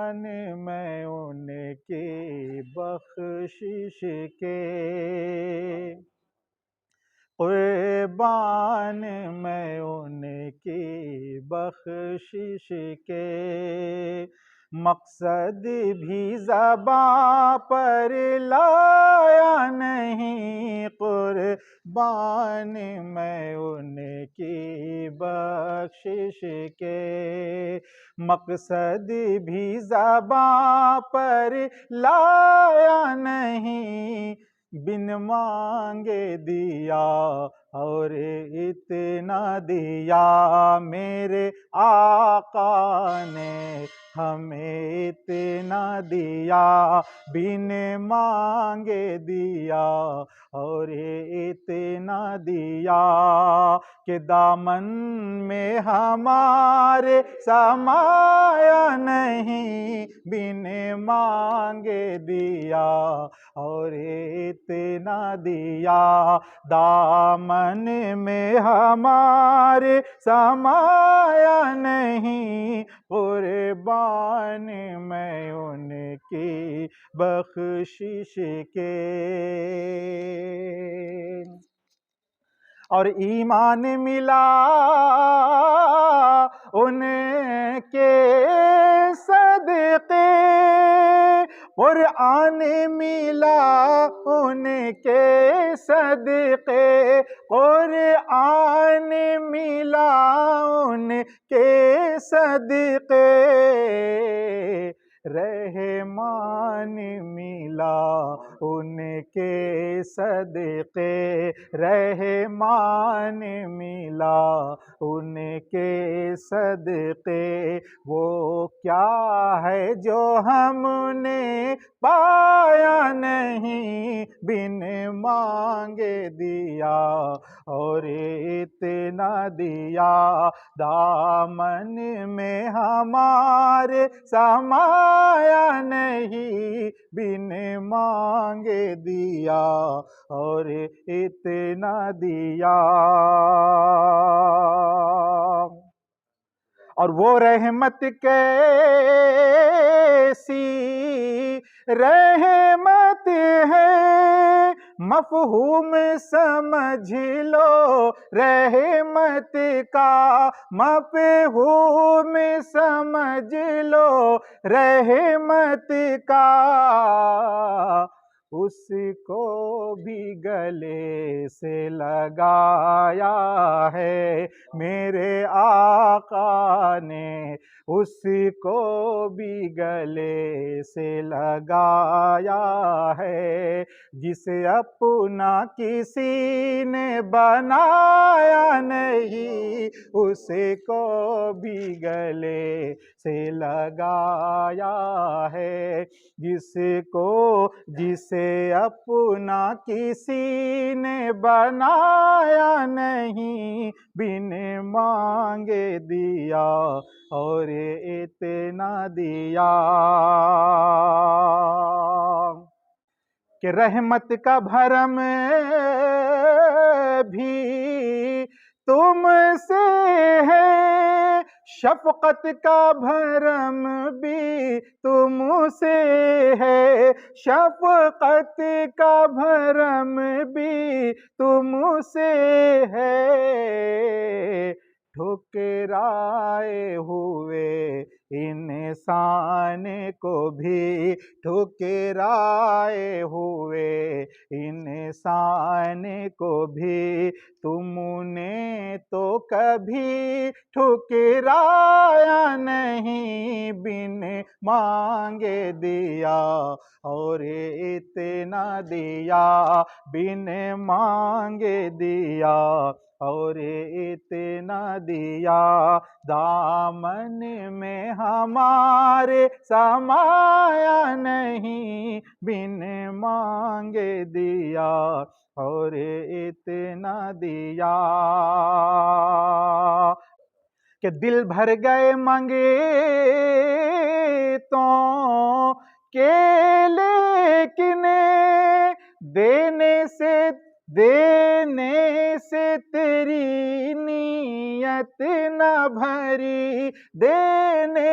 قربان میں ان کی بخشش کے، قربان میں ان کی بخشش کے، مقصد بھی زباں پر لایا نہیں، قربان میں ان کی بخشش کے، مقصد بھی زباں پر لایا نہیں، بن مانگے دیا اور اتنا دیا، میرے آقا نے ہمیں اتنا دیا، بن مانگے دیا اور اتنا دیا، کہ دامن میں ہمارے سمایا نہیں، بن مانگے دیا اور اتنا دیا، دامن میں ہمارے سمایا نہیں، قربان میں ان کی بخشش کے، اور ایمان ملا ان کے صدقے، قرآن ملا ان کے صدقے، قرآن ملا ان کے صدقے، رحمان ملا ان کے صدقے، رحمان ملا ان کے صدقے، وہ کیا ہے جو ہم نے پایا نہیں، بن مانگے دیا اور اتنا دیا، دامن میں ہمارے سمایا نہیں، بن مانگے دیا اور اتنا دیا، اور وہ رحمت کیسی رحمت ہے، مفہوم سمجھ لو رحمت کا، مفہوم سمجھ لو رحمت کا، اس کو بھی گلے سے لگایا ہے میرے آقا نے، اس کو بھی گلے سے لگایا ہے، جسے اپنا کسی نے بنایا نہیں، اس کو بھی گلے سے لگایا ہے، جسے اپنا کسی نے بنایا نہیں، بن مانگے دیا اور اتنا دیا، کہ رحمت کا بھرم بھی تم سے ہے، شفقت کا بھرم بھی تم سے ہے، شفقت کا بھرم بھی تم سے ہے، ٹھکرائے ہوئے انسان کو بھی، ٹھکرائے ہوئے انسان کو بھی، تم نے تو کبھی ٹھکرایا نہیں، بن مانگے دیا اور اتنا دیا، بن مانگے دیا اور اتنا دیا، دامن میں ہمارے سمایا نہیں، بن مانگے دیا اور اتنا دیا، کہ دل بھر گئے منگتوں کے، لیکن دینے سے تیری نیت نہ بھری، دینے